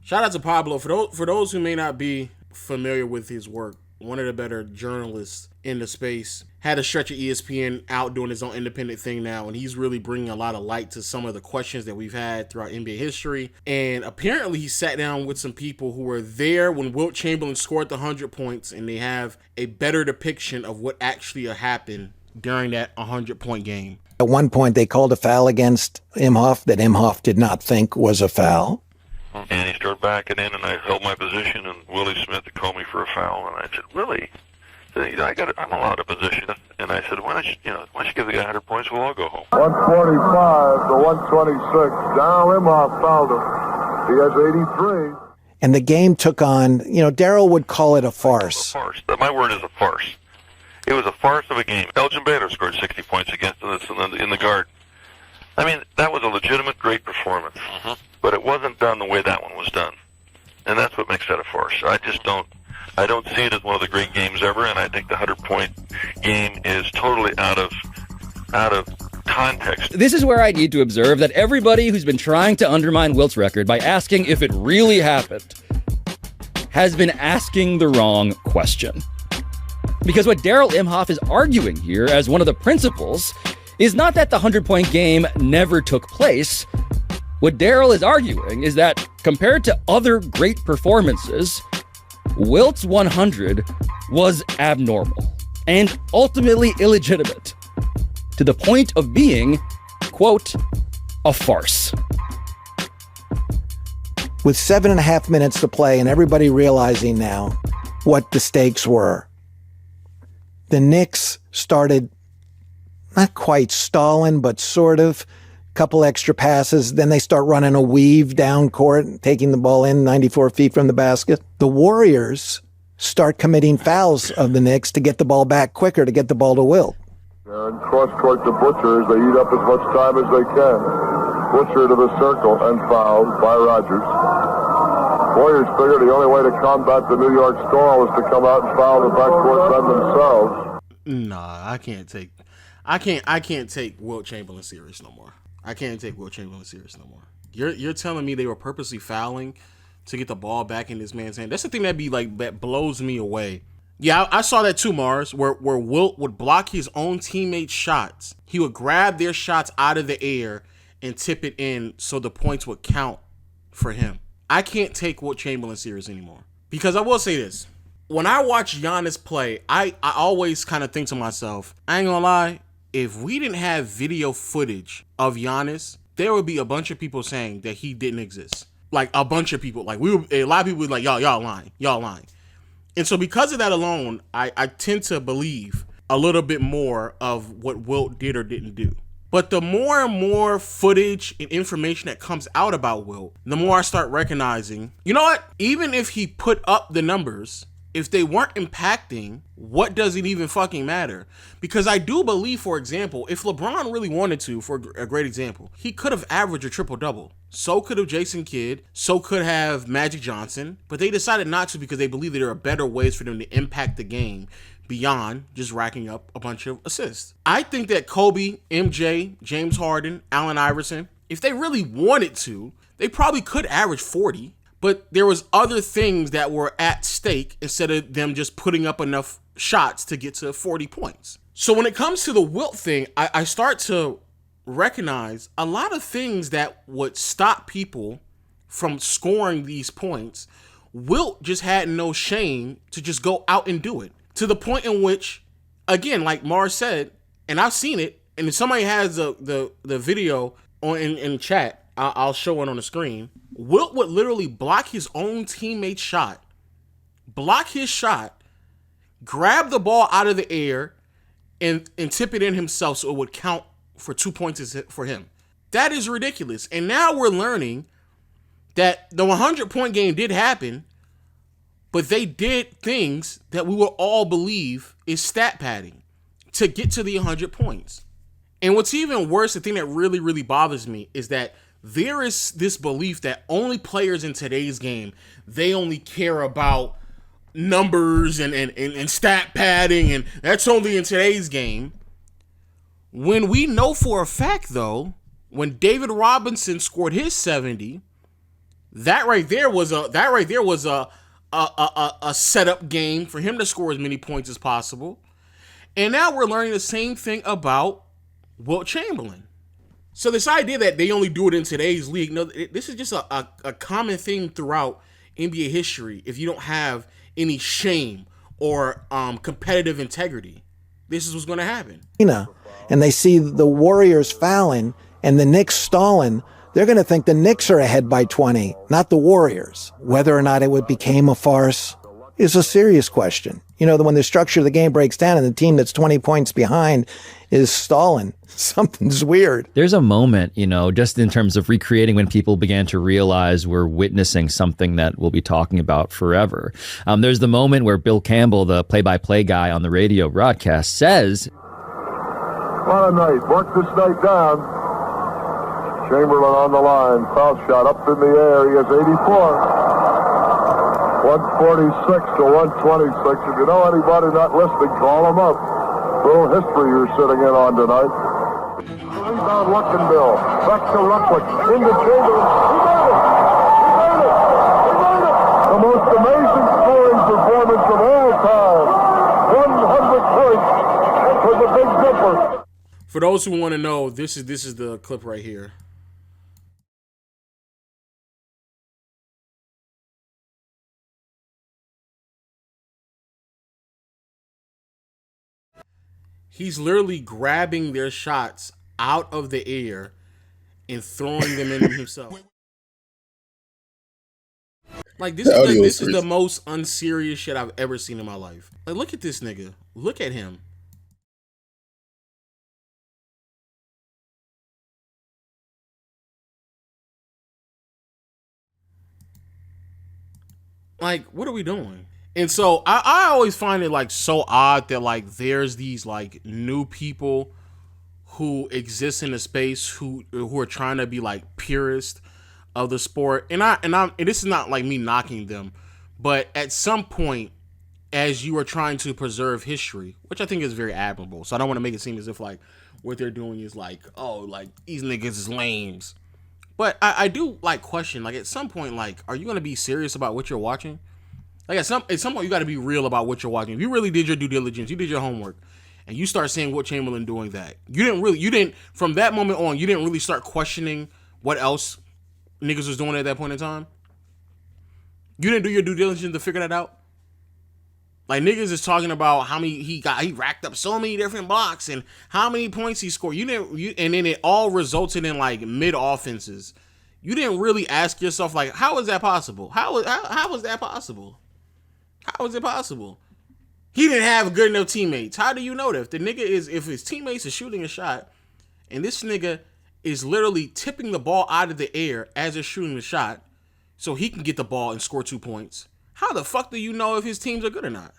Shout out to Pablo. For those who may not be familiar with his work, one of the better journalists in the space, had a stretch of ESPN out doing his own independent thing now, and he's really bringing a lot of light to some of the questions that we've had throughout NBA history. And apparently he sat down with some people who were there when Wilt Chamberlain scored the 100 points, and they have a better depiction of what actually happened during that 100-point game. At one point, they called a foul against Imhoff that Imhoff did not think was a foul. And he started backing in, and I held my position, and Willie Smith had called me for a foul, and I said, Willie, I'm allowed a position. And I said, why don't you give the guy 100 points, we'll all go home. 125 to 126. Now Imhoff fouled him. He has 83. And the game took on, Daryl would call it a farce. A farce. My word is a farce. It was a farce of a game. Elgin Baylor scored 60 points against us in the Garden. I mean, that was a legitimate, great performance. Mm-hmm. But it wasn't done the way that one was done. And that's what makes that a farce. I don't see it as one of the great games ever, and I think the 100-point game is totally out of context. This is where I need to observe that everybody who's been trying to undermine Wilt's record by asking if it really happened has been asking the wrong question. Because what Daryl Imhoff is arguing here as one of the principles is not that the 100-point game never took place. What Daryl is arguing is that compared to other great performances, Wilt's 100 was abnormal and ultimately illegitimate, to the point of being, quote, a farce. With 7.5 minutes to play and everybody realizing now what the stakes were, the Knicks started not quite stalling, but sort of. Couple extra passes, then they start running a weave down court, taking the ball in 94 feet from the basket. The Warriors start committing fouls of the Knicks to get the ball back quicker, to get the ball to Wilt. And cross-court to Butcher as they eat up as much time as they can. Butcher to the circle and fouled by Rogers. Warriors figured the only way to combat the New York Storm was to come out and foul the backcourt men themselves. Nah, I can't take Wilt Chamberlain serious no more. I can't take Wilt Chamberlain serious no more. You're telling me they were purposely fouling to get the ball back in this man's hand? That's the thing that blows me away. Yeah, I saw that too, Mars, where Wilt would block his own teammates' shots. He would grab their shots out of the air and tip it in so the points would count for him. I can't take Wilt Chamberlain serious anymore. Because I will say this. When I watch Giannis play, I always kind of think to myself, I ain't gonna lie, if we didn't have video footage of Giannis, there would be a bunch of people saying that he didn't exist. Like a bunch of people. Like a lot of people would be like, y'all lying. And so because of that alone, I tend to believe a little bit more of what Wilt did or didn't do. But the more and more footage and information that comes out about Wilt, the more I start recognizing, you know what? Even if he put up the numbers, if they weren't impacting, what does it even fucking matter? Because I do believe, for example, if LeBron really wanted to, for a great example, he could have averaged a triple-double. So could have Jason Kidd. So could have Magic Johnson. But they decided not to because they believe that there are better ways for them to impact the game beyond just racking up a bunch of assists. I think that Kobe, MJ, James Harden, Allen Iverson, if they really wanted to, they probably could average 40. But there was other things that were at stake instead of them just putting up enough shots to get to 40 points. So when it comes to the Wilt thing, I start to recognize a lot of things that would stop people from scoring these points. Wilt just had no shame to just go out and do it. To the point in which, again, like Mars said, and I've seen it, and if somebody has the video in chat, I'll show it on the screen. Wilt would literally block his own teammate's shot, grab the ball out of the air, and tip it in himself so it would count for 2 points for him. That is ridiculous. And now we're learning that the 100-point game did happen, but they did things that we will all believe is stat padding to get to the 100 points. And what's even worse, the thing that really, really bothers me is that there is this belief that only players in today's game, they only care about numbers and stat padding, and that's only in today's game. When we know for a fact, though, when David Robinson scored his 70, That right there was a setup game for him to score as many points as possible. And now we're learning the same thing about Wilt Chamberlain. So this idea that they only do it in today's league, no, this is just a common theme throughout NBA history. If you don't have any shame or competitive integrity, this is what's going to happen. And they see the Warriors fouling and the Knicks stalling, they're going to think the Knicks are ahead by 20, not the Warriors. Whether or not it became a farce is a serious question. When the structure of the game breaks down and the team that's 20 points behind is stalling, something's weird. There's a moment, just in terms of recreating when people began to realize we're witnessing something that we'll be talking about forever. There's the moment where Bill Campbell, the play-by-play guy on the radio broadcast, says, "What a night. Work this night down." Chamberlain on the line. Foul shot up in the air. He has 84. 146 to 126. If you know anybody not listening, call them up. Little history you're sitting in on tonight. Rebound Luckenbill. Back to Ruckwick. Into Chamberlain. He made it! He made it! He made it! The most amazing scoring performance of all time. 100 points for the Big Dipper. For those who want to know, this is the clip right here. He's literally grabbing their shots out of the air and throwing them in himself. Like this is the most unserious shit I've ever seen in my life. Like, look at this nigga. Look at him. Like, what are we doing? And so I always find it like so odd that like there's these like new people who exist in the space who are trying to be like purists of the sport. And this is not like me knocking them, but at some point, as you are trying to preserve history, which I think is very admirable. So I don't want to make it seem as if like what they're doing is like, oh, like these niggas is lames. But I do like question, like at some point, like, are you going to be serious about what you're watching? Like at some point, you got to be real about what you're watching. If you really did your due diligence, you did your homework, and you start seeing Wilt Chamberlain doing that, from that moment on, you didn't really start questioning what else niggas was doing at that point in time. You didn't do your due diligence to figure that out. Like niggas is talking about how many he racked up so many different blocks and how many points he scored. And then it all resulted in like mid offenses. You didn't really ask yourself like, how is that possible? How is that possible? How is it possible? He didn't have good enough teammates. How do you know that? If his teammates are shooting a shot and this nigga is literally tipping the ball out of the air as they're shooting the shot so he can get the ball and score 2 points, how the fuck do you know if his teams are good or not?